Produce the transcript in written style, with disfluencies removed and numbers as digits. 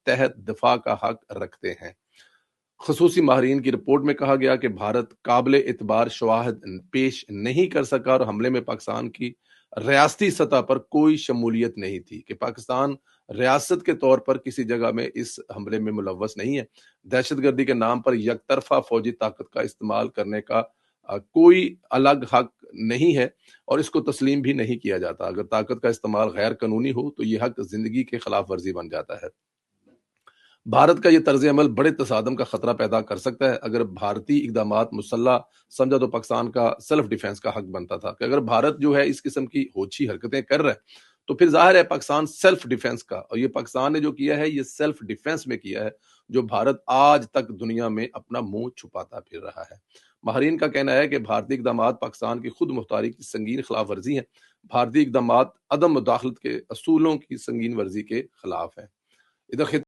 تحت دفاع کا حق رکھتے ہیں۔ خصوصی ماہرین کی رپورٹ میں کہا گیا کہ بھارت قابل اعتبار شواہد پیش نہیں کر سکا اور حملے میں پاکستان کی ریاستی سطح پر کوئی شمولیت نہیں تھی، کہ پاکستان ریاست کے طور پر کسی جگہ میں اس حملے میں ملوث نہیں ہے۔ دہشت گردی کے نام پر یک طرفہ فوجی طاقت کا استعمال کرنے کا کوئی الگ حق نہیں ہے اور اس کو تسلیم بھی نہیں کیا جاتا۔ اگر طاقت کا استعمال غیر قانونی ہو تو یہ حق زندگی کے خلاف ورزی بن جاتا ہے۔ بھارت کا یہ طرز عمل بڑے تصادم کا خطرہ پیدا کر سکتا ہے۔ اگر بھارتی اقدامات مسلح سمجھا تو پاکستان کا سیلف ڈیفense کا حق بنتا تھا، کہ اگر بھارت جو ہے اس قسم کی ہوچی حرکتیں کر رہا ہے تو پھر ظاہر ہے پاکستان سیلف ڈیفense کا، اور یہ پاکستان نے جو کیا ہے یہ سیلف ڈیفenس میں کیا ہے، جو بھارت آج تک دنیا میں اپنا منہ چھپاتا پھر رہا ہے۔ ماہرین کا کہنا ہے کہ بھارتی اقدامات پاکستان کی خود مختاری کی سنگین خلاف ورزی ہیں۔ بھارتی اقدامات عدم مداخلت کے اصولوں کی سنگین ورزی کے خلاف ہیں۔ ادھر